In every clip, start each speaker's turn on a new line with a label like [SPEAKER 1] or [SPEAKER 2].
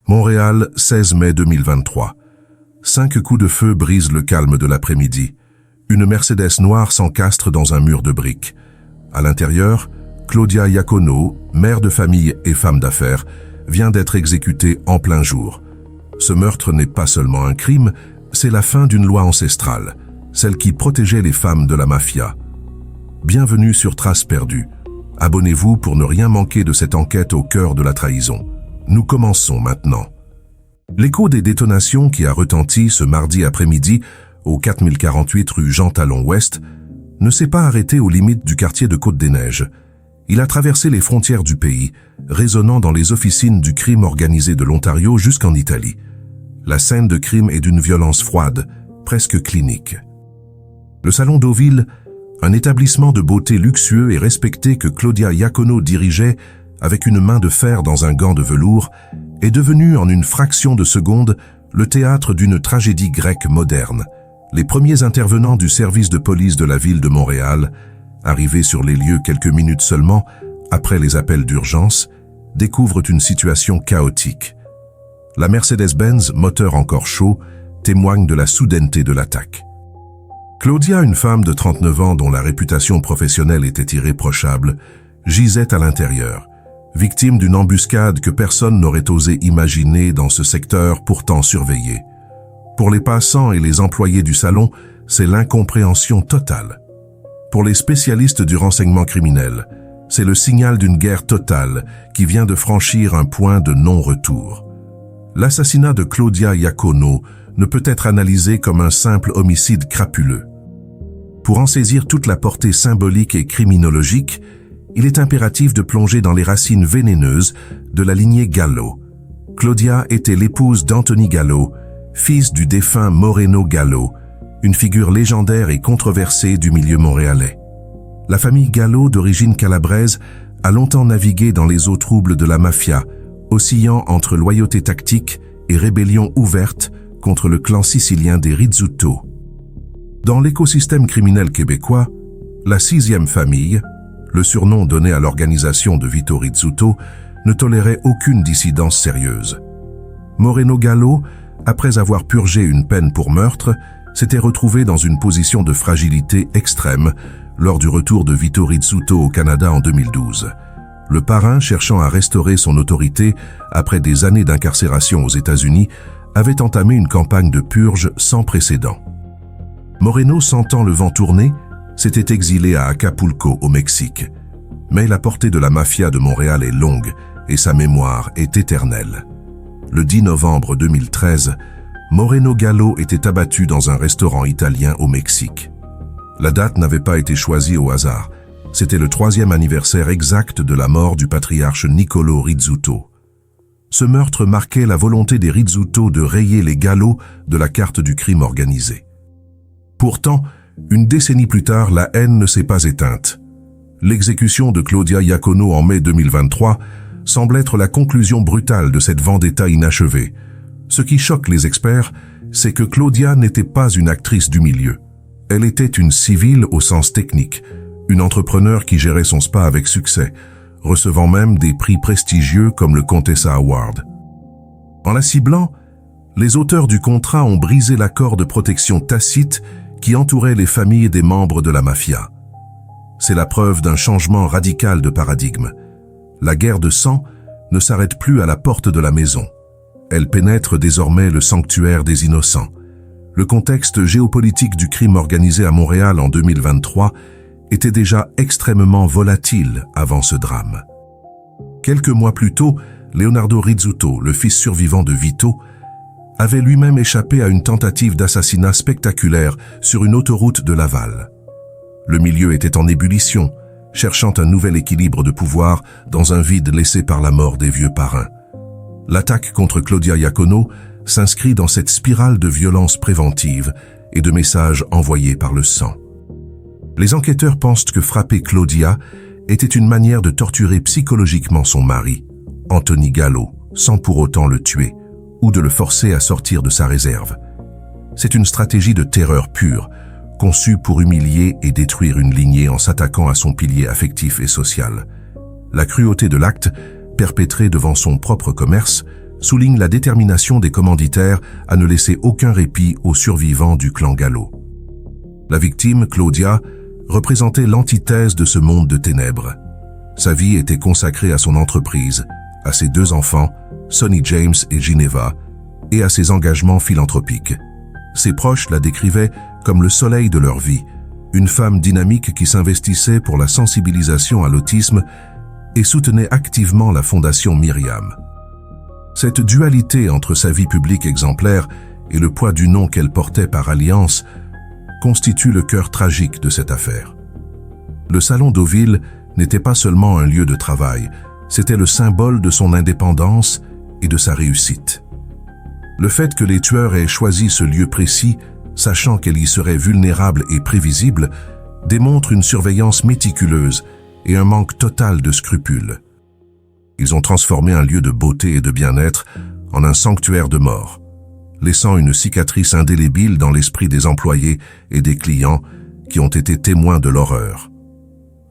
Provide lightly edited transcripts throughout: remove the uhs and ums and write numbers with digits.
[SPEAKER 1] Montréal, 16 mai 2023. 5 coups de feu brisent le calme de l'après-midi. Une Mercedes noire s'encastre dans un mur de briques. À l'intérieur, Claudia Iacono, mère de famille et femme d'affaires, vient d'être exécutée en plein jour. Ce meurtre n'est pas seulement un crime, c'est la fin d'une loi ancestrale, celle qui protégeait les femmes de la mafia. Bienvenue sur Traces perdues. Abonnez-vous pour ne rien manquer de cette enquête au cœur de la trahison. Nous commençons maintenant. L'écho des détonations qui a retenti ce mardi après-midi au 4048 rue Jean Talon Ouest ne s'est pas arrêté aux limites du quartier de Côte-des-Neiges. Il a traversé les frontières du pays, résonnant dans les officines du crime organisé de l'Ontario jusqu'en Italie. La scène de crime est d'une violence froide, presque clinique. Le Salon Deauville, un établissement de beauté luxueux et respecté que Claudia Iacono dirigeait avec une main de fer dans un gant de velours, est devenu en une fraction de seconde le théâtre d'une tragédie grecque moderne. Les premiers intervenants du service de police de la ville de Montréal, arrivés sur les lieux quelques minutes seulement après les appels d'urgence, découvrent une situation chaotique. La Mercedes-Benz, moteur encore chaud, témoigne de la soudaineté de l'attaque. Claudia, une femme de 39 ans dont la réputation professionnelle était irréprochable, gisait à l'intérieur, victime d'une embuscade que personne n'aurait osé imaginer dans ce secteur pourtant surveillé. Pour les passants et les employés du salon, c'est l'incompréhension totale. Pour les spécialistes du renseignement criminel, c'est le signal d'une guerre totale qui vient de franchir un point de non-retour. L'assassinat de Claudia Iacono ne peut être analysé comme un simple homicide crapuleux. Pour en saisir toute la portée symbolique et criminologique, il est impératif de plonger dans les racines vénéneuses de la lignée Gallo. Claudia était l'épouse d'Anthony Gallo, fils du défunt Moreno Gallo, une figure légendaire et controversée du milieu montréalais. La famille Gallo, d'origine calabraise, a longtemps navigué dans les eaux troubles de la mafia, oscillant entre loyauté tactique et rébellion ouverte contre le clan sicilien des Rizzuto. Dans l'écosystème criminel québécois, la 6e famille, le surnom donné à l'organisation de Vito Rizzuto, ne tolérait aucune dissidence sérieuse. Moreno Gallo, après avoir purgé une peine pour meurtre, s'était retrouvé dans une position de fragilité extrême lors du retour de Vito Rizzuto au Canada en 2012. Le parrain, cherchant à restaurer son autorité après des années d'incarcération aux États-Unis, avait entamé une campagne de purge sans précédent. Moreno, sentant le vent tourner, s'était exilé à Acapulco, au Mexique. Mais la portée de la mafia de Montréal est longue et sa mémoire est éternelle. Le 10 novembre 2013, Moreno Gallo était abattu dans un restaurant italien au Mexique. La date n'avait pas été choisie au hasard. C'était le 3e anniversaire exact de la mort du patriarche Niccolo Rizzuto. Ce meurtre marquait la volonté des Rizzuto de rayer les Gallo de la carte du crime organisé. Pourtant, une décennie plus tard, la haine ne s'est pas éteinte. L'exécution de Claudia Iacono en mai 2023 semble être la conclusion brutale de cette vendetta inachevée. Ce qui choque les experts, c'est que Claudia n'était pas une actrice du milieu. Elle était une civile au sens technique, une entrepreneur qui gérait son spa avec succès, recevant même des prix prestigieux comme le Contessa Award. En la ciblant, les auteurs du contrat ont brisé l'accord de protection tacite qui entourait les familles des membres de la mafia. C'est la preuve d'un changement radical de paradigme. La guerre de sang ne s'arrête plus à la porte de la maison. Elle pénètre désormais le sanctuaire des innocents. Le contexte géopolitique du crime organisé à Montréal en 2023 était déjà extrêmement volatile avant ce drame. Quelques mois plus tôt, Leonardo Rizzuto, le fils survivant de Vito, avait lui-même échappé à une tentative d'assassinat spectaculaire sur une autoroute de Laval. Le milieu était en ébullition, cherchant un nouvel équilibre de pouvoir dans un vide laissé par la mort des vieux parrains. L'attaque contre Claudia Iacono s'inscrit dans cette spirale de violence préventive et de messages envoyés par le sang. Les enquêteurs pensent que frapper Claudia était une manière de torturer psychologiquement son mari, Anthony Gallo, sans pour autant le tuer, ou de le forcer à sortir de sa réserve. C'est une stratégie de terreur pure, conçue pour humilier et détruire une lignée en s'attaquant à son pilier affectif et social. La cruauté de l'acte, perpétré devant son propre commerce, souligne la détermination des commanditaires à ne laisser aucun répit aux survivants du clan Gallo. La victime, Claudia, représentait l'antithèse de ce monde de ténèbres. Sa vie était consacrée à son entreprise, à ses 2 enfants, Sonny James et Ginevra, et à ses engagements philanthropiques. Ses proches la décrivaient comme le soleil de leur vie, une femme dynamique qui s'investissait pour la sensibilisation à l'autisme et soutenait activement la fondation Myriam. Cette dualité entre sa vie publique exemplaire et le poids du nom qu'elle portait par alliance constitue le cœur tragique de cette affaire. Le Salon Deauville n'était pas seulement un lieu de travail, c'était le symbole de son indépendance et de sa réussite. Le fait que les tueurs aient choisi ce lieu précis, sachant qu'elle y serait vulnérable et prévisible, démontre une surveillance méticuleuse et un manque total de scrupules. Ils ont transformé un lieu de beauté et de bien-être en un sanctuaire de mort, laissant une cicatrice indélébile dans l'esprit des employés et des clients qui ont été témoins de l'horreur.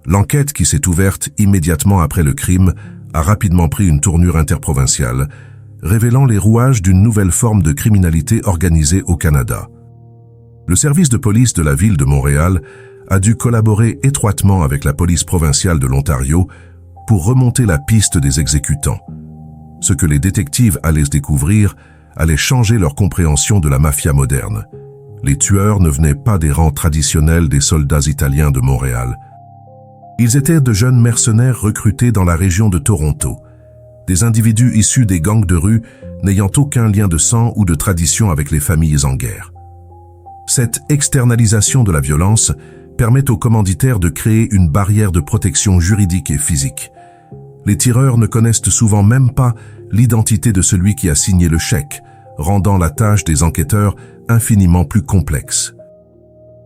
[SPEAKER 1] L'enquête qui s'est ouverte immédiatement après le crime a rapidement pris une tournure interprovinciale, révélant les rouages d'une nouvelle forme de criminalité organisée au Canada. Le service de police de la ville de Montréal a dû collaborer étroitement avec la police provinciale de l'Ontario pour remonter la piste des exécutants. Ce que les détectives allaient découvrir allait changer leur compréhension de la mafia moderne. Les tueurs ne venaient pas des rangs traditionnels des soldats italiens de Montréal. Ils étaient de jeunes mercenaires recrutés dans la région de Toronto, des individus issus des gangs de rue n'ayant aucun lien de sang ou de tradition avec les familles en guerre. Cette externalisation de la violence permet aux commanditaires de créer une barrière de protection juridique et physique. Les tireurs ne connaissent souvent même pas l'identité de celui qui a signé le chèque, rendant la tâche des enquêteurs infiniment plus complexe.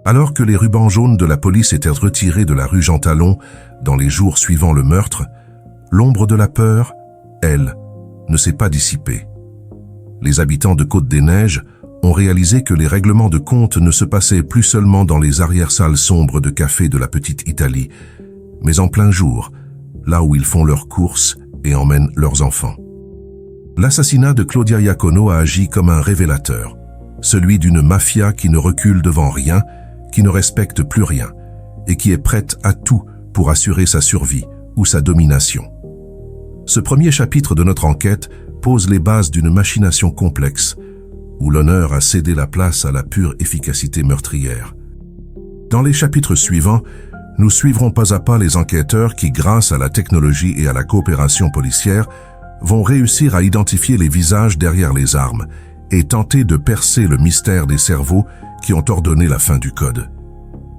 [SPEAKER 1] Alors que les rubans jaunes de la police étaient retirés de la rue Jean Talon dans les jours suivant le meurtre, l'ombre de la peur, elle, ne s'est pas dissipée. Les habitants de Côte-des-Neiges ont réalisé que les règlements de compte ne se passaient plus seulement dans les arrière-salles sombres de café de la petite Italie, mais en plein jour, là où ils font leurs courses et emmènent leurs enfants. L'assassinat de Claudia Iacono a agi comme un révélateur, celui d'une mafia qui ne recule devant rien, qui ne respecte plus rien, et qui est prête à tout pour assurer sa survie ou sa domination. Ce premier chapitre de notre enquête pose les bases d'une machination complexe, où l'honneur a cédé la place à la pure efficacité meurtrière. Dans les chapitres suivants, nous suivrons pas à pas les enquêteurs qui, grâce à la technologie et à la coopération policière, vont réussir à identifier les visages derrière les armes et tenter de percer le mystère des cerveaux qui ont ordonné la fin du code.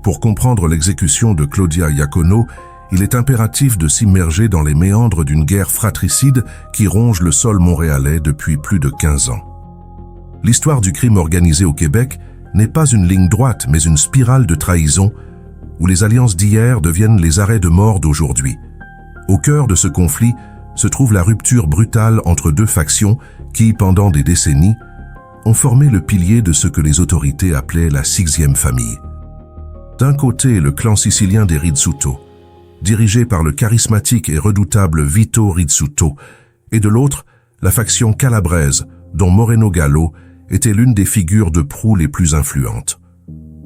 [SPEAKER 1] Pour comprendre l'exécution de Claudia Iacono, il est impératif de s'immerger dans les méandres d'une guerre fratricide qui ronge le sol montréalais depuis plus de 15 ans. L'histoire du crime organisé au Québec n'est pas une ligne droite, mais une spirale de trahison où les alliances d'hier deviennent les arrêts de mort d'aujourd'hui. Au cœur de ce conflit se trouve la rupture brutale entre 2 factions qui, pendant des décennies, ont formé le pilier de ce que les autorités appelaient la 6e famille. D'un côté, le clan sicilien des Rizzuto, dirigé par le charismatique et redoutable Vito Rizzuto, et de l'autre, la faction calabraise, dont Moreno Gallo était l'une des figures de proue les plus influentes.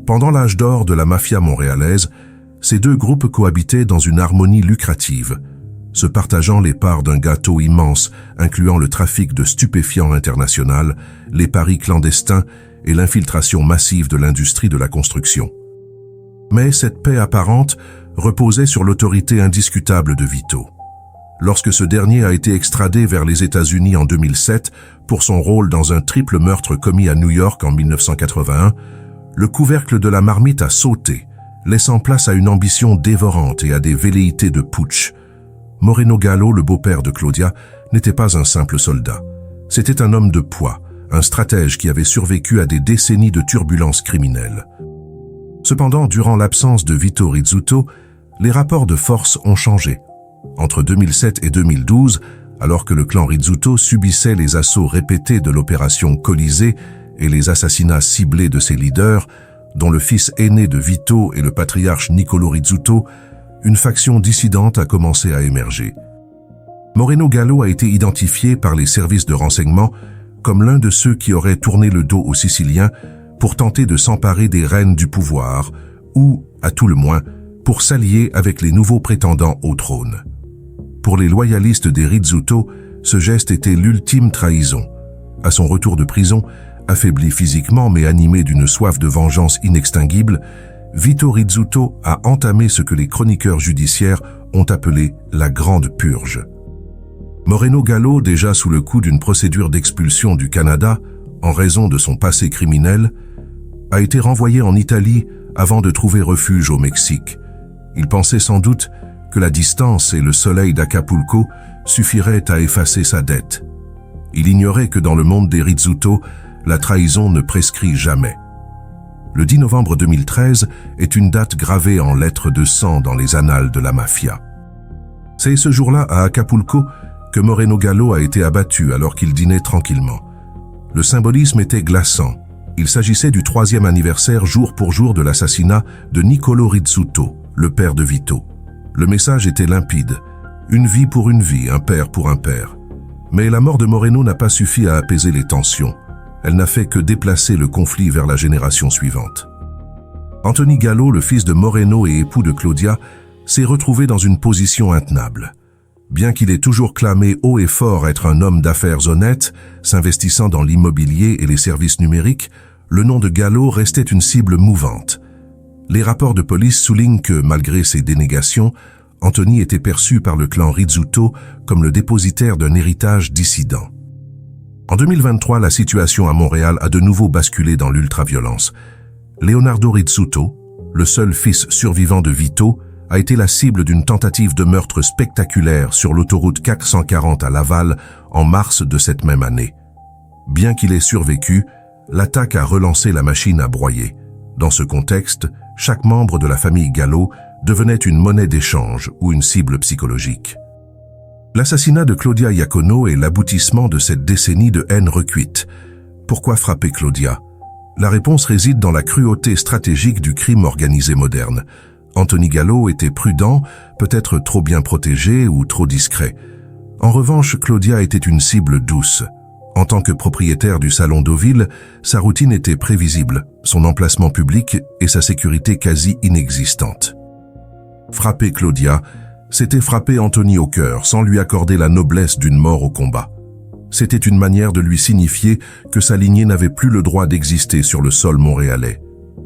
[SPEAKER 1] Pendant l'âge d'or de la mafia montréalaise, ces 2 groupes cohabitaient dans une harmonie lucrative, se partageant les parts d'un gâteau immense incluant le trafic de stupéfiants international, les paris clandestins et l'infiltration massive de l'industrie de la construction. Mais cette paix apparente reposait sur l'autorité indiscutable de Vito. Lorsque ce dernier a été extradé vers les États-Unis en 2007 pour son rôle dans un triple meurtre commis à New York en 1981, le couvercle de la marmite a sauté, laissant place à une ambition dévorante et à des velléités de putsch. Moreno Gallo, le beau-père de Claudia, n'était pas un simple soldat. C'était un homme de poids, un stratège qui avait survécu à des décennies de turbulences criminelles. Cependant, durant l'absence de Vito Rizzuto, les rapports de force ont changé. Entre 2007 et 2012, alors que le clan Rizzuto subissait les assauts répétés de l'opération Colisée et les assassinats ciblés de ses leaders, dont le fils aîné de Vito et le patriarche Niccolo Rizzuto, une faction dissidente a commencé à émerger. Moreno Gallo a été identifié par les services de renseignement comme l'un de ceux qui auraient tourné le dos aux Siciliens pour tenter de s'emparer des rênes du pouvoir ou, à tout le moins, pour s'allier avec les nouveaux prétendants au trône. Pour les loyalistes des Rizzuto, ce geste était l'ultime trahison. À son retour de prison, affaibli physiquement mais animé d'une soif de vengeance inextinguible, Vito Rizzuto a entamé ce que les chroniqueurs judiciaires ont appelé la Grande Purge. Moreno Gallo, déjà sous le coup d'une procédure d'expulsion du Canada en raison de son passé criminel, a été renvoyé en Italie avant de trouver refuge au Mexique. Il pensait sans doute que la distance et le soleil d'Acapulco suffiraient à effacer sa dette. Il ignorait que dans le monde des Rizzuto, la trahison ne prescrit jamais. Le 10 novembre 2013 est une date gravée en lettres de sang dans les annales de la mafia. C'est ce jour-là à Acapulco que Moreno Gallo a été abattu alors qu'il dînait tranquillement. Le symbolisme était glaçant. Il s'agissait du 3e anniversaire jour pour jour de l'assassinat de Niccolo Rizzuto, le père de Vito. Le message était limpide. Une vie pour une vie, un père pour un père. Mais la mort de Moreno n'a pas suffi à apaiser les tensions. Elle n'a fait que déplacer le conflit vers la génération suivante. Anthony Gallo, le fils de Moreno et époux de Claudia, s'est retrouvé dans une position intenable. Bien qu'il ait toujours clamé haut et fort être un homme d'affaires honnête, s'investissant dans l'immobilier et les services numériques, le nom de Gallo restait une cible mouvante. Les rapports de police soulignent que, malgré ses dénégations, Anthony était perçu par le clan Rizzuto comme le dépositaire d'un héritage dissident. En 2023, la situation à Montréal a de nouveau basculé dans l'ultraviolence. Leonardo Rizzuto, le seul fils survivant de Vito, a été la cible d'une tentative de meurtre spectaculaire sur l'autoroute 440 à Laval en mars de cette même année. Bien qu'il ait survécu, l'attaque a relancé la machine à broyer. Dans ce contexte, chaque membre de la famille Gallo devenait une monnaie d'échange ou une cible psychologique. L'assassinat de Claudia Iacono est l'aboutissement de cette décennie de haine recuite. Pourquoi frapper Claudia? La réponse réside dans la cruauté stratégique du crime organisé moderne. Anthony Gallo était prudent, peut-être trop bien protégé ou trop discret. En revanche, Claudia était une cible douce. En tant que propriétaire du salon Deauville, sa routine était prévisible, son emplacement public et sa sécurité quasi inexistante. Frapper Claudia, c'était frapper Anthony au cœur sans lui accorder la noblesse d'une mort au combat. C'était une manière de lui signifier que sa lignée n'avait plus le droit d'exister sur le sol montréalais,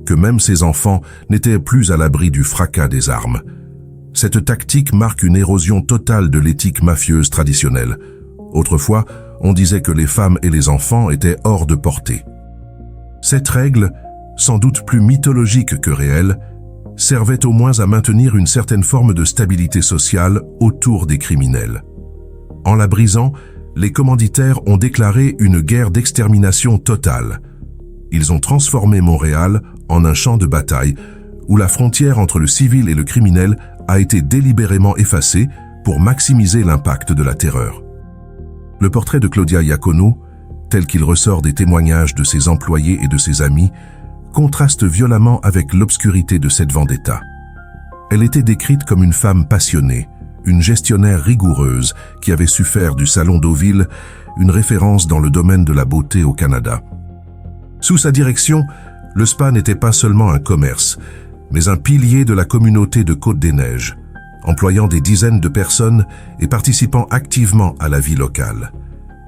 [SPEAKER 1] que même ses enfants n'étaient plus à l'abri du fracas des armes. Cette tactique marque une érosion totale de l'éthique mafieuse traditionnelle. Autrefois, on disait que les femmes et les enfants étaient hors de portée. Cette règle, sans doute plus mythologique que réelle, servait au moins à maintenir une certaine forme de stabilité sociale autour des criminels. En la brisant, les commanditaires ont déclaré une guerre d'extermination totale. Ils ont transformé Montréal en un champ de bataille où la frontière entre le civil et le criminel a été délibérément effacée pour maximiser l'impact de la terreur. Le portrait de Claudia Iacono, tel qu'il ressort des témoignages de ses employés et de ses amis, contraste violemment avec l'obscurité de cette vendetta. Elle était décrite comme une femme passionnée, une gestionnaire rigoureuse qui avait su faire du salon Deauville une référence dans le domaine de la beauté au Canada. Sous sa direction, le spa n'était pas seulement un commerce, mais un pilier de la communauté de Côte-des-Neiges, employant des dizaines de personnes et participant activement à la vie locale.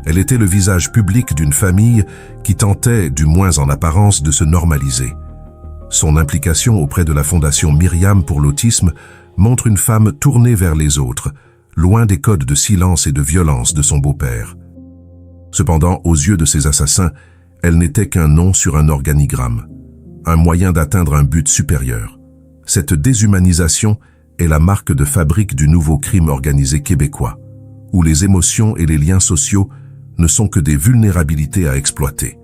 [SPEAKER 1] Elle était le visage public d'une famille qui tentait, du moins en apparence, de se normaliser. Son implication auprès de la Fondation Myriam pour l'autisme montre une femme tournée vers les autres, loin des codes de silence et de violence de son beau-père. Cependant, aux yeux de ses assassins, elle n'était qu'un nom sur un organigramme, un moyen d'atteindre un but supérieur. Cette déshumanisation est la marque de fabrique du nouveau crime organisé québécois, où les émotions et les liens sociaux ne sont que des vulnérabilités à exploiter.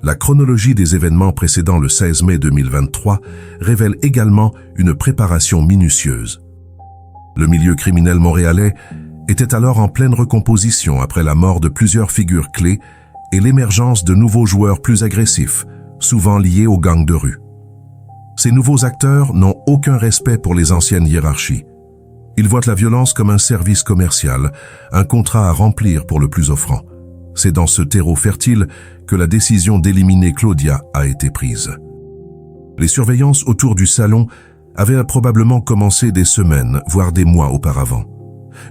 [SPEAKER 1] La chronologie des événements précédant le 16 mai 2023 révèle également une préparation minutieuse. Le milieu criminel montréalais était alors en pleine recomposition après la mort de plusieurs figures clés et l'émergence de nouveaux joueurs plus agressifs, souvent liés aux gangs de rue. Ces nouveaux acteurs n'ont aucun respect pour les anciennes hiérarchies. Ils voient la violence comme un service commercial, un contrat à remplir pour le plus offrant. C'est dans ce terreau fertile que la décision d'éliminer Claudia a été prise. Les surveillances autour du salon avaient probablement commencé des semaines, voire des mois auparavant.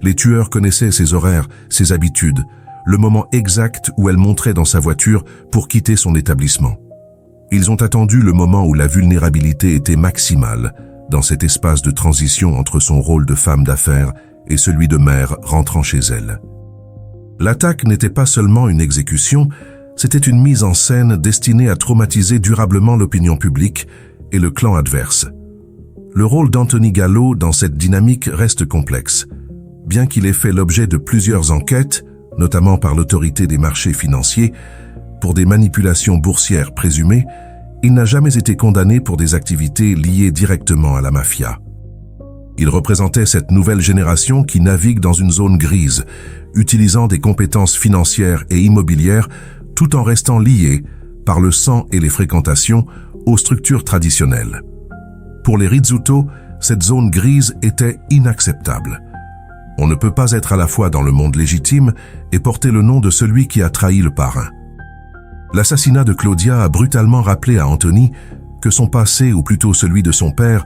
[SPEAKER 1] Les tueurs connaissaient ses horaires, ses habitudes, le moment exact où elle monterait dans sa voiture pour quitter son établissement. Ils ont attendu le moment où la vulnérabilité était maximale, dans cet espace de transition entre son rôle de femme d'affaires et celui de mère rentrant chez elle. L'attaque n'était pas seulement une exécution, c'était une mise en scène destinée à traumatiser durablement l'opinion publique et le clan adverse. Le rôle d'Anthony Gallo dans cette dynamique reste complexe. Bien qu'il ait fait l'objet de plusieurs enquêtes, notamment par l'autorité des marchés financiers, pour des manipulations boursières présumées, il n'a jamais été condamné pour des activités liées directement à la mafia. Il représentait cette nouvelle génération qui navigue dans une zone grise, utilisant des compétences financières et immobilières tout en restant lié, par le sang et les fréquentations, aux structures traditionnelles. Pour les Rizzuto, cette zone grise était inacceptable. On ne peut pas être à la fois dans le monde légitime et porter le nom de celui qui a trahi le parrain. L'assassinat de Claudia a brutalement rappelé à Anthony que son passé, ou plutôt celui de son père,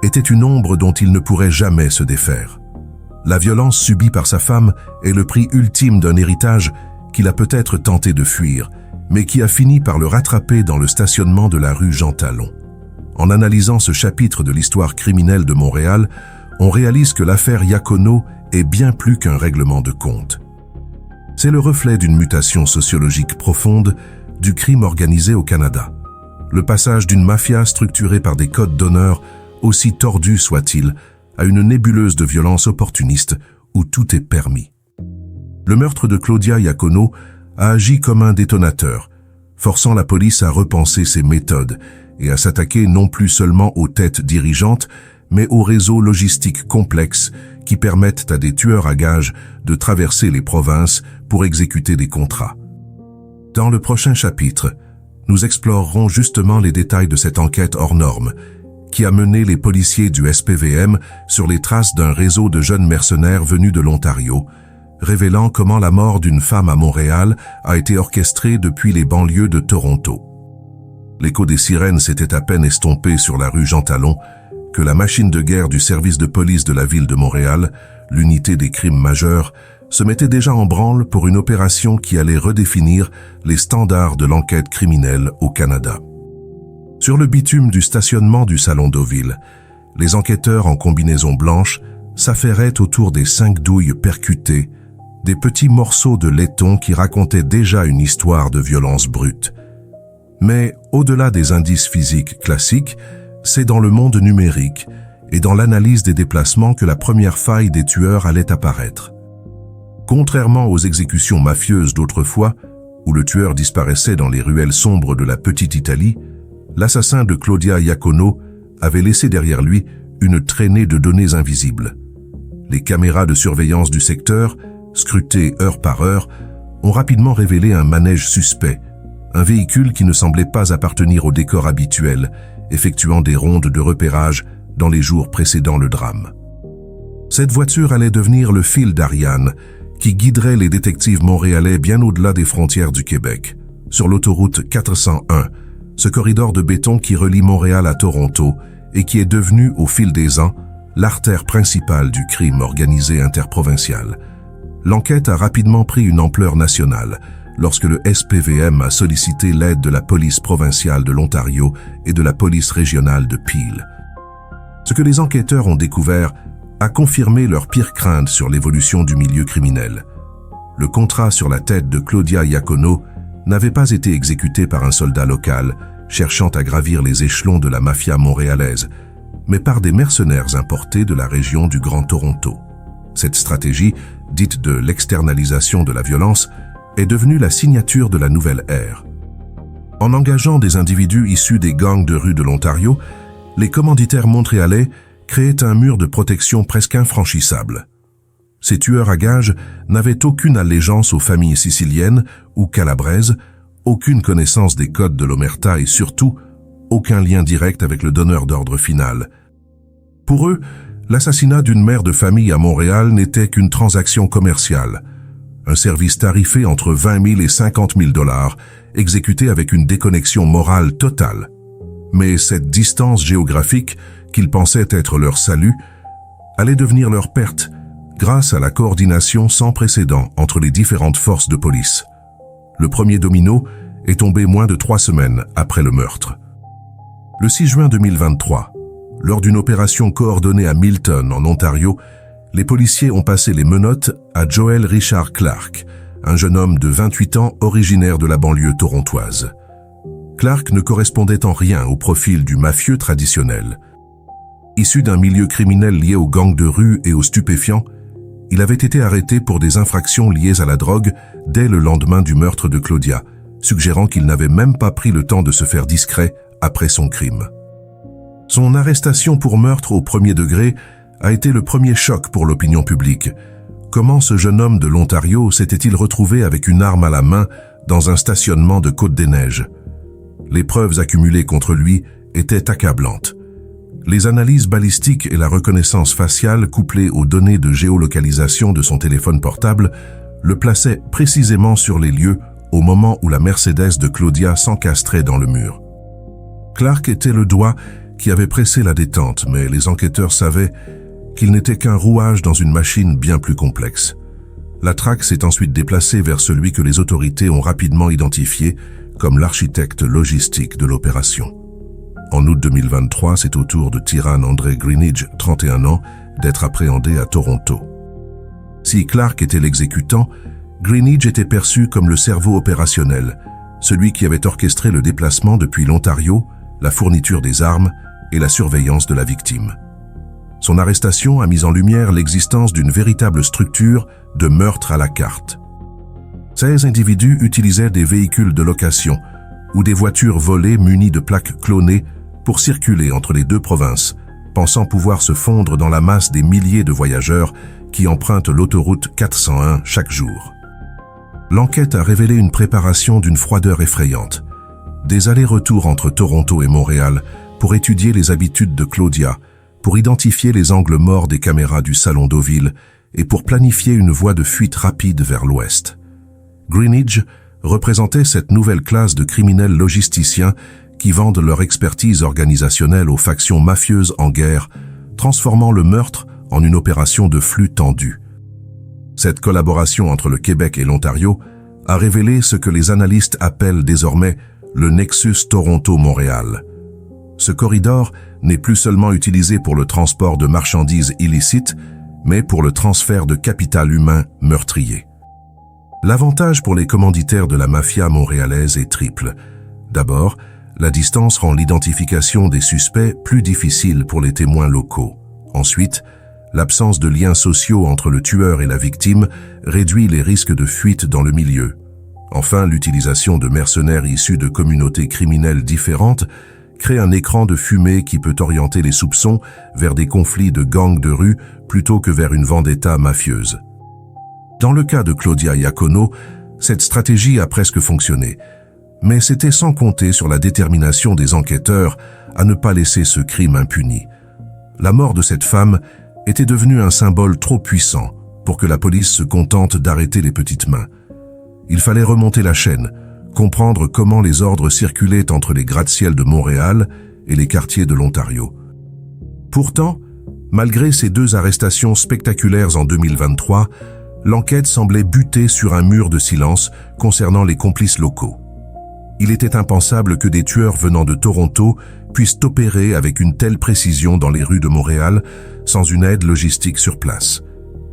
[SPEAKER 1] était une ombre dont il ne pourrait jamais se défaire. La violence subie par sa femme est le prix ultime d'un héritage qu'il a peut-être tenté de fuir, mais qui a fini par le rattraper dans le stationnement de la rue Jean Talon. En analysant ce chapitre de l'histoire criminelle de Montréal, on réalise que l'affaire Iacono est bien plus qu'un règlement de compte. C'est le reflet d'une mutation sociologique profonde du crime organisé au Canada. Le passage d'une mafia structurée par des codes d'honneur, aussi tordus soient-ils, à une nébuleuse de violence opportuniste où tout est permis. Le meurtre de Claudia Iacono a agi comme un détonateur, forçant la police à repenser ses méthodes et à s'attaquer non plus seulement aux têtes dirigeantes, mais aux réseaux logistiques complexes qui permettent à des tueurs à gages de traverser les provinces pour exécuter des contrats. Dans le prochain chapitre, nous explorerons justement les détails de cette enquête hors norme qui a mené les policiers du SPVM sur les traces d'un réseau de jeunes mercenaires venus de l'Ontario, révélant comment la mort d'une femme à Montréal a été orchestrée depuis les banlieues de Toronto. L'écho des sirènes s'était à peine estompé sur la rue Jean Talon que la machine de guerre du service de police de la ville de Montréal, l'unité des crimes majeurs, se mettait déjà en branle pour une opération qui allait redéfinir les standards de l'enquête criminelle au Canada. Sur le bitume du stationnement du Salon Deauville, les enquêteurs en combinaison blanche s'affairaient autour des 5 douilles percutées, des petits morceaux de laiton qui racontaient déjà une histoire de violence brute. Mais au-delà des indices physiques classiques, c'est dans le monde numérique et dans l'analyse des déplacements que la première faille des tueurs allait apparaître. Contrairement aux exécutions mafieuses d'autrefois, où le tueur disparaissait dans les ruelles sombres de la petite Italie, l'assassin de Claudia Iacono avait laissé derrière lui une traînée de données invisibles. Les caméras de surveillance du secteur, scrutées heure par heure, ont rapidement révélé un manège suspect, un véhicule qui ne semblait pas appartenir au décor habituel, effectuant des rondes de repérage dans les jours précédant le drame. Cette voiture allait devenir le fil d'Ariane, qui guiderait les détectives montréalais bien au-delà des frontières du Québec, sur l'autoroute 401, ce corridor de béton qui relie Montréal à Toronto et qui est devenu, au fil des ans, l'artère principale du crime organisé interprovincial. L'enquête a rapidement pris une ampleur nationale lorsque le SPVM a sollicité l'aide de la police provinciale de l'Ontario et de la police régionale de Peel. Ce que les enquêteurs ont découvert a confirmé leurs pires craintes sur l'évolution du milieu criminel. Le contrat sur la tête de Claudia Iacono n'avait pas été exécuté par un soldat local cherchant à gravir les échelons de la mafia montréalaise, mais par des mercenaires importés de la région du Grand Toronto. Cette stratégie, dite de l'externalisation de la violence, est devenue la signature de la nouvelle ère. En engageant des individus issus des gangs de rue de l'Ontario, les commanditaires montréalais créaient un mur de protection presque infranchissable. Ces tueurs à gages n'avaient aucune allégeance aux familles siciliennes ou calabraises, aucune connaissance des codes de l'omerta et surtout, aucun lien direct avec le donneur d'ordre final. Pour eux, L'assassinat d'une mère de famille à Montréal n'était qu'une transaction commerciale, un service tarifé entre 20 000 et 50 000 $, exécuté avec une déconnexion morale totale. Mais cette distance géographique, qu'ils pensaient être leur salut, allait devenir leur perte, grâce à la coordination sans précédent entre les différentes forces de police. Le premier domino est tombé moins de 3 semaines après le meurtre. Le 6 juin 2023, lors d'une opération coordonnée à Milton, en Ontario, les policiers ont passé les menottes à Joel Richard Clark, un jeune homme de 28 ans originaire de la banlieue torontoise. Clark ne correspondait en rien au profil du mafieux traditionnel. Issu d'un milieu criminel lié aux gangs de rue et aux stupéfiants, il avait été arrêté pour des infractions liées à la drogue dès le lendemain du meurtre de Claudia, suggérant qu'il n'avait même pas pris le temps de se faire discret après son crime. Son arrestation pour meurtre au premier degré a été le premier choc pour l'opinion publique. Comment ce jeune homme de l'Ontario s'était-il retrouvé avec une arme à la main dans un stationnement de Côte-des-Neiges? Les preuves accumulées contre lui étaient accablantes. Les analyses balistiques et la reconnaissance faciale couplées aux données de géolocalisation de son téléphone portable le plaçaient précisément sur les lieux au moment où la Mercedes de Claudia s'encastrait dans le mur. Clark était le doigt qui avait pressé la détente, mais les enquêteurs savaient qu'il n'était qu'un rouage dans une machine bien plus complexe. La traque s'est ensuite déplacée vers celui que les autorités ont rapidement identifié comme l'architecte logistique de l'opération. En août 2023, c'est au tour de Tyran André Greenidge, 31 ans, d'être appréhendé à Toronto. Si Clark était l'exécutant, Greenidge était perçu comme le cerveau opérationnel, celui qui avait orchestré le déplacement depuis l'Ontario, la fourniture des armes et la surveillance de la victime. Son arrestation a mis en lumière l'existence d'une véritable structure de meurtre à la carte. 16 individus utilisaient des véhicules de location ou des voitures volées munies de plaques clonées pour circuler entre les deux provinces, pensant pouvoir se fondre dans la masse des milliers de voyageurs qui empruntent l'autoroute 401 chaque jour. L'enquête a révélé une préparation d'une froideur effrayante. Des allers-retours entre Toronto et Montréal pour étudier les habitudes de Claudia, pour identifier les angles morts des caméras du salon Deauville et pour planifier une voie de fuite rapide vers l'ouest. Greenidge représentait cette nouvelle classe de criminels logisticiens qui vendent leur expertise organisationnelle aux factions mafieuses en guerre, transformant le meurtre en une opération de flux tendu. Cette collaboration entre le Québec et l'Ontario a révélé ce que les analystes appellent désormais le Nexus Toronto-Montréal. Ce corridor n'est plus seulement utilisé pour le transport de marchandises illicites, mais pour le transfert de capital humain meurtrier. L'avantage pour les commanditaires de la mafia montréalaise est triple. D'abord, la distance rend l'identification des suspects plus difficile pour les témoins locaux. Ensuite, l'absence de liens sociaux entre le tueur et la victime réduit les risques de fuite dans le milieu. Enfin, l'utilisation de mercenaires issus de communautés criminelles différentes crée un écran de fumée qui peut orienter les soupçons vers des conflits de gangs de rue plutôt que vers une vendetta mafieuse. Dans le cas de Claudia Iacono, cette stratégie a presque fonctionné, mais c'était sans compter sur la détermination des enquêteurs à ne pas laisser ce crime impuni. La mort de cette femme était devenue un symbole trop puissant pour que la police se contente d'arrêter les petites mains. Il fallait remonter la chaîne, comprendre comment les ordres circulaient entre les gratte-ciel de Montréal et les quartiers de l'Ontario. Pourtant, malgré ces 2 arrestations spectaculaires en 2023, l'enquête semblait buter sur un mur de silence concernant les complices locaux. Il était impensable que des tueurs venant de Toronto puissent opérer avec une telle précision dans les rues de Montréal sans une aide logistique sur place.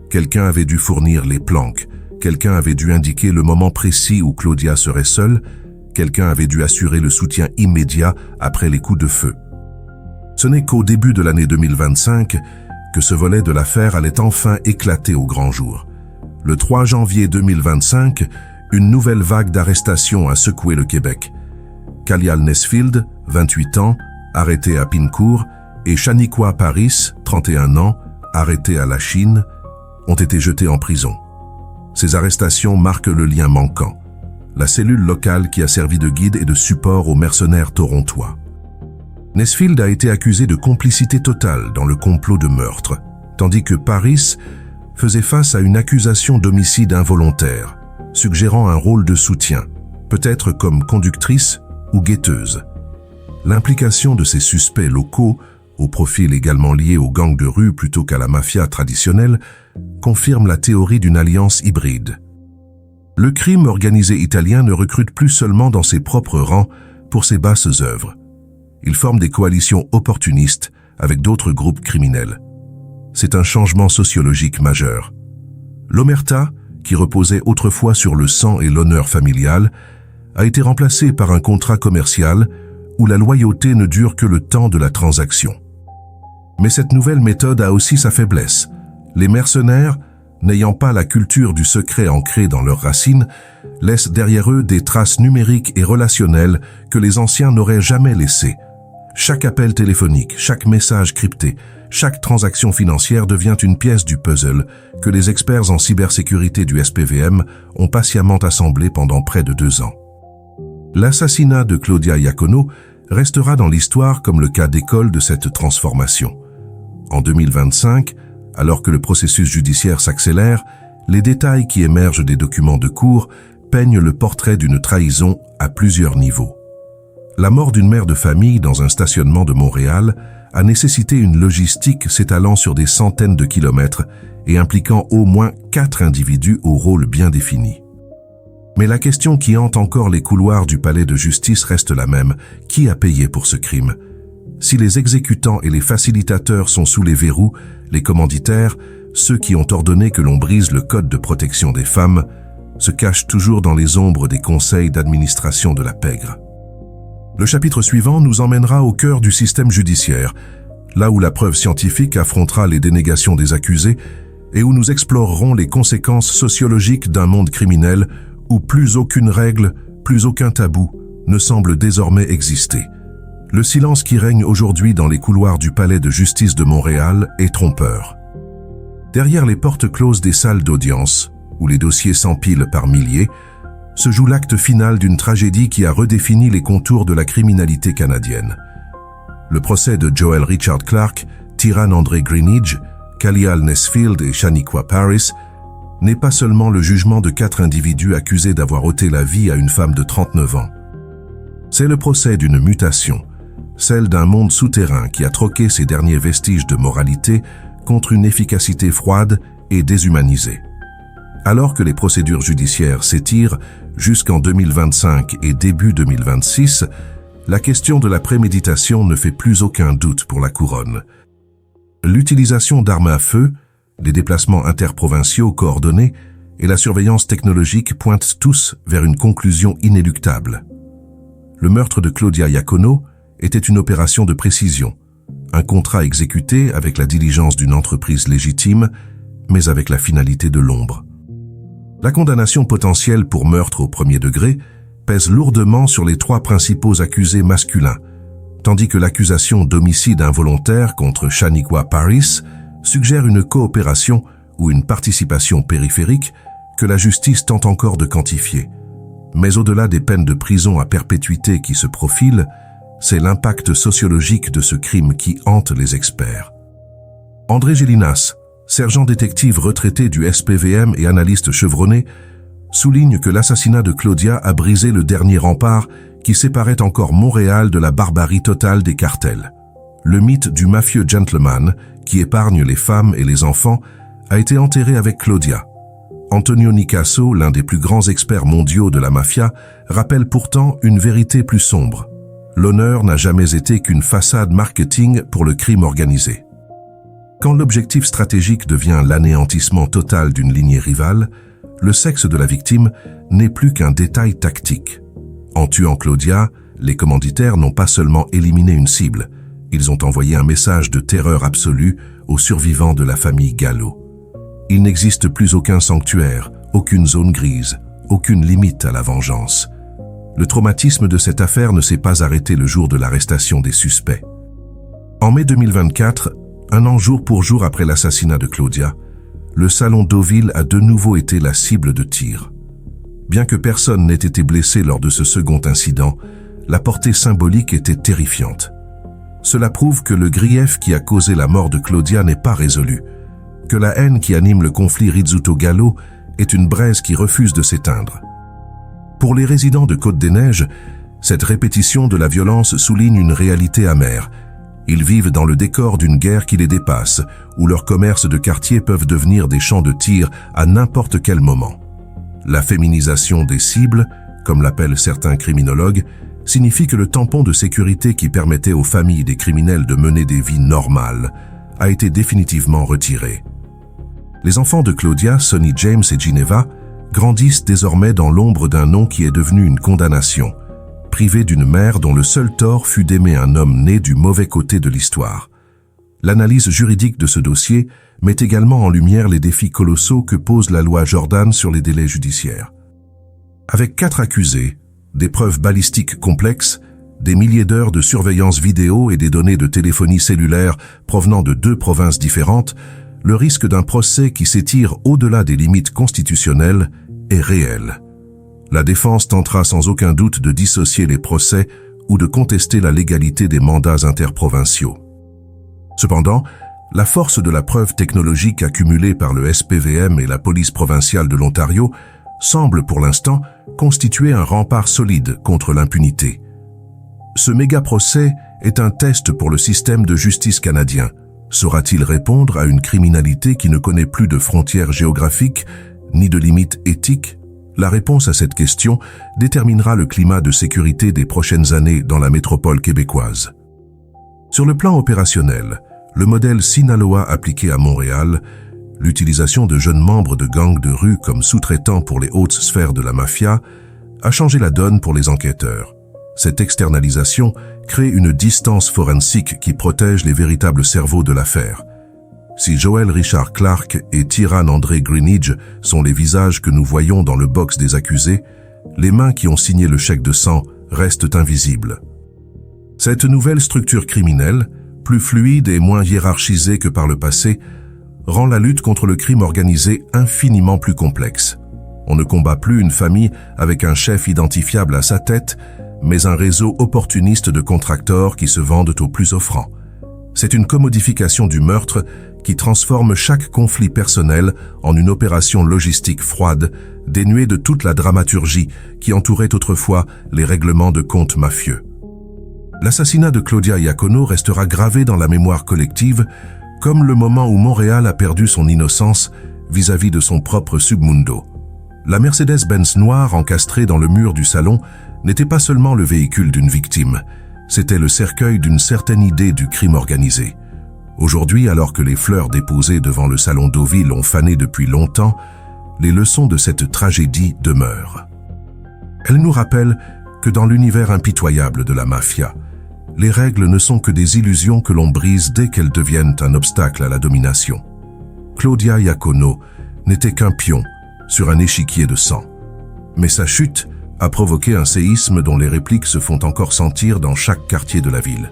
[SPEAKER 1] Quelqu'un avait dû fournir les planques, quelqu'un avait dû indiquer le moment précis où Claudia serait seule, quelqu'un avait dû assurer le soutien immédiat après les coups de feu. Ce n'est qu'au début de l'année 2025 que ce volet de l'affaire allait enfin éclater au grand jour. Le 3 janvier 2025, une nouvelle vague d'arrestations a secoué le Québec. Kalial Nesfield, 28 ans, arrêté à Pincourt, et Shaniqua Paris, 31 ans, arrêté à La Chine, ont été jetés en prison. Ces arrestations marquent le lien manquant, la cellule locale qui a servi de guide et de support aux mercenaires torontois. Nesfield a été accusé de complicité totale dans le complot de meurtre, tandis que Paris faisait face à une accusation d'homicide involontaire, suggérant un rôle de soutien, peut-être comme conductrice ou guetteuse. L'implication de ces suspects locaux, au profil également lié aux gangs de rue plutôt qu'à la mafia traditionnelle, confirme la théorie d'une alliance hybride. Le crime organisé italien ne recrute plus seulement dans ses propres rangs pour ses basses œuvres. Il forme des coalitions opportunistes avec d'autres groupes criminels. C'est un changement sociologique majeur. L'omerta, qui reposait autrefois sur le sang et l'honneur familial, a été remplacée par un contrat commercial où la loyauté ne dure que le temps de la transaction. Mais cette nouvelle méthode a aussi sa faiblesse. Les mercenaires, n'ayant pas la culture du secret ancrée dans leurs racines, laissent derrière eux des traces numériques et relationnelles que les anciens n'auraient jamais laissées. Chaque appel téléphonique, chaque message crypté, chaque transaction financière devient une pièce du puzzle que les experts en cybersécurité du SPVM ont patiemment assemblé pendant près de 2 ans. L'assassinat de Claudia Iacono restera dans l'histoire comme le cas d'école de cette transformation. En 2025, alors que le processus judiciaire s'accélère, les détails qui émergent des documents de cour peignent le portrait d'une trahison à plusieurs niveaux. La mort d'une mère de famille dans un stationnement de Montréal a nécessité une logistique s'étalant sur des centaines de kilomètres et impliquant au moins 4 individus au rôle bien défini. Mais la question qui hante encore les couloirs du palais de justice reste la même. Qui a payé pour ce crime? Si les exécutants et les facilitateurs sont sous les verrous, les commanditaires, ceux qui ont ordonné que l'on brise le code de protection des femmes, se cachent toujours dans les ombres des conseils d'administration de la pègre. Le chapitre suivant nous emmènera au cœur du système judiciaire, là où la preuve scientifique affrontera les dénégations des accusés et où nous explorerons les conséquences sociologiques d'un monde criminel où plus aucune règle, plus aucun tabou ne semble désormais exister. Le silence qui règne aujourd'hui dans les couloirs du palais de justice de Montréal est trompeur. Derrière les portes closes des salles d'audience, où les dossiers s'empilent par milliers, se joue l'acte final d'une tragédie qui a redéfini les contours de la criminalité canadienne. Le procès de Joel Richard Clark, Tyran André Greenidge, Kalial Nesfield et Shaniqua Paris n'est pas seulement le jugement de 4 individus accusés d'avoir ôté la vie à une femme de 39 ans. C'est le procès d'une mutation, celle d'un monde souterrain qui a troqué ses derniers vestiges de moralité contre une efficacité froide et déshumanisée. Alors que les procédures judiciaires s'étirent jusqu'en 2025 et début 2026, la question de la préméditation ne fait plus aucun doute pour la couronne. L'utilisation d'armes à feu, les déplacements interprovinciaux coordonnés et la surveillance technologique pointent tous vers une conclusion inéluctable. Le meurtre de Claudia Iacono était une opération de précision, un contrat exécuté avec la diligence d'une entreprise légitime, mais avec la finalité de l'ombre. La condamnation potentielle pour meurtre au premier degré pèse lourdement sur les 3 principaux accusés masculins, tandis que l'accusation d'homicide involontaire contre Shaniqua Paris suggère une coopération ou une participation périphérique que la justice tente encore de quantifier. Mais au-delà des peines de prison à perpétuité qui se profilent, c'est l'impact sociologique de ce crime qui hante les experts. André Gélinas, sergent détective retraité du SPVM et analyste chevronné, souligne que l'assassinat de Claudia a brisé le dernier rempart qui séparait encore Montréal de la barbarie totale des cartels. Le mythe du mafieux gentleman, qui épargne les femmes et les enfants, a été enterré avec Claudia. Antonio Nicasso, l'un des plus grands experts mondiaux de la mafia, rappelle pourtant une vérité plus sombre. L'honneur n'a jamais été qu'une façade marketing pour le crime organisé. Quand l'objectif stratégique devient l'anéantissement total d'une lignée rivale, le sexe de la victime n'est plus qu'un détail tactique. En tuant Claudia, les commanditaires n'ont pas seulement éliminé une cible, ils ont envoyé un message de terreur absolue aux survivants de la famille Gallo. Il n'existe plus aucun sanctuaire, aucune zone grise, aucune limite à la vengeance. Le traumatisme de cette affaire ne s'est pas arrêté le jour de l'arrestation des suspects. En mai 2024, un an jour pour jour après l'assassinat de Claudia, le salon Deauville a de nouveau été la cible de tirs. Bien que personne n'ait été blessé lors de ce second incident, la portée symbolique était terrifiante. Cela prouve que le grief qui a causé la mort de Claudia n'est pas résolu, que la haine qui anime le conflit Rizzuto-Gallo est une braise qui refuse de s'éteindre. Pour les résidents de Côte-des-Neiges, cette répétition de la violence souligne une réalité amère. Ils vivent dans le décor d'une guerre qui les dépasse, où leurs commerces de quartier peuvent devenir des champs de tir à n'importe quel moment. La féminisation des cibles, comme l'appellent certains criminologues, signifie que le tampon de sécurité qui permettait aux familles des criminels de mener des vies normales a été définitivement retiré. Les enfants de Claudia, Sonny James et Ginevra, grandissent désormais dans l'ombre d'un nom qui est devenu une condamnation, privés d'une mère dont le seul tort fut d'aimer un homme né du mauvais côté de l'histoire. L'analyse juridique de ce dossier met également en lumière les défis colossaux que pose la loi Jordan sur les délais judiciaires. Avec 4 accusés, des preuves balistiques complexes, des milliers d'heures de surveillance vidéo et des données de téléphonie cellulaire provenant de 2 provinces différentes, le risque d'un procès qui s'étire au-delà des limites constitutionnelles est réel. La défense tentera sans aucun doute de dissocier les procès ou de contester la légalité des mandats interprovinciaux. Cependant, la force de la preuve technologique accumulée par le SPVM et la police provinciale de l'Ontario semble pour l'instant constituer un rempart solide contre l'impunité. Ce méga-procès est un test pour le système de justice canadien. Saura-t-il répondre à une criminalité qui ne connaît plus de frontières géographiques ni de limites éthiques? La réponse à cette question déterminera le climat de sécurité des prochaines années dans la métropole québécoise. Sur le plan opérationnel, le modèle Sinaloa appliqué à Montréal, l'utilisation de jeunes membres de gangs de rue comme sous-traitants pour les hautes sphères de la mafia, a changé la donne pour les enquêteurs. Cette externalisation crée une distance forensique qui protège les véritables cerveaux de l'affaire. Si Joel Richard Clark et Tyran André Greenidge sont les visages que nous voyons dans le box des accusés, les mains qui ont signé le chèque de sang restent invisibles. Cette nouvelle structure criminelle, plus fluide et moins hiérarchisée que par le passé, rend la lutte contre le crime organisé infiniment plus complexe. On ne combat plus une famille avec un chef identifiable à sa tête, mais un réseau opportuniste de contracteurs qui se vendent aux plus offrants. C'est une commodification du meurtre qui transforme chaque conflit personnel en une opération logistique froide, dénuée de toute la dramaturgie qui entourait autrefois les règlements de comptes mafieux. L'assassinat de Claudia Iacono restera gravé dans la mémoire collective comme le moment où Montréal a perdu son innocence vis-à-vis de son propre submundo. La Mercedes-Benz noire encastrée dans le mur du salon n'était pas seulement le véhicule d'une victime, c'était le cercueil d'une certaine idée du crime organisé. Aujourd'hui, alors que les fleurs déposées devant le salon Deauville ont fané depuis longtemps, les leçons de cette tragédie demeurent. Elles nous rappellent que dans l'univers impitoyable de la mafia, les règles ne sont que des illusions que l'on brise dès qu'elles deviennent un obstacle à la domination. Claudia Iacono n'était qu'un pion sur un échiquier de sang. Mais sa chute a provoqué un séisme dont les répliques se font encore sentir dans chaque quartier de la ville.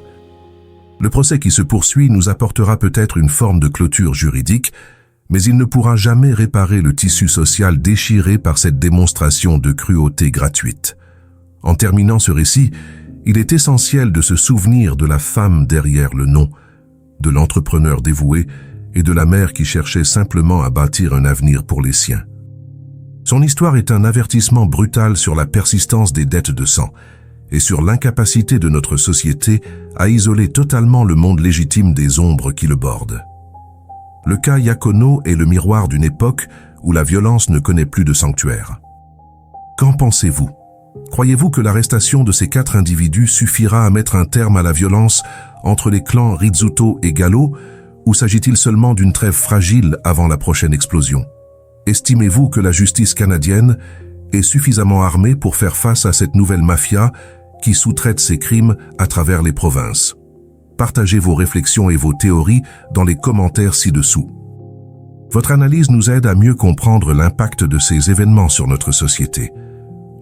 [SPEAKER 1] Le procès qui se poursuit nous apportera peut-être une forme de clôture juridique, mais il ne pourra jamais réparer le tissu social déchiré par cette démonstration de cruauté gratuite. En terminant ce récit, il est essentiel de se souvenir de la femme derrière le nom, de l'entrepreneur dévoué et de la mère qui cherchait simplement à bâtir un avenir pour les siens. Son histoire est un avertissement brutal sur la persistance des dettes de sang et sur l'incapacité de notre société à isoler totalement le monde légitime des ombres qui le bordent. Le cas Iacono est le miroir d'une époque où la violence ne connaît plus de sanctuaire. Qu'en pensez-vous? Croyez-vous que l'arrestation de ces 4 individus suffira à mettre un terme à la violence entre les clans Rizzuto et Gallo, ou s'agit-il seulement d'une trêve fragile avant la prochaine explosion? Estimez-vous que la justice canadienne est suffisamment armée pour faire face à cette nouvelle mafia qui sous-traite ses crimes à travers les provinces? Partagez vos réflexions et vos théories dans les commentaires ci-dessous. Votre analyse nous aide à mieux comprendre l'impact de ces événements sur notre société.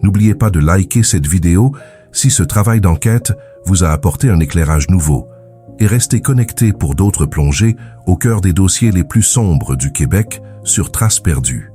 [SPEAKER 1] N'oubliez pas de liker cette vidéo si ce travail d'enquête vous a apporté un éclairage nouveau et restez connectés pour d'autres plongées au cœur des dossiers les plus sombres du Québec sur Traces perdues.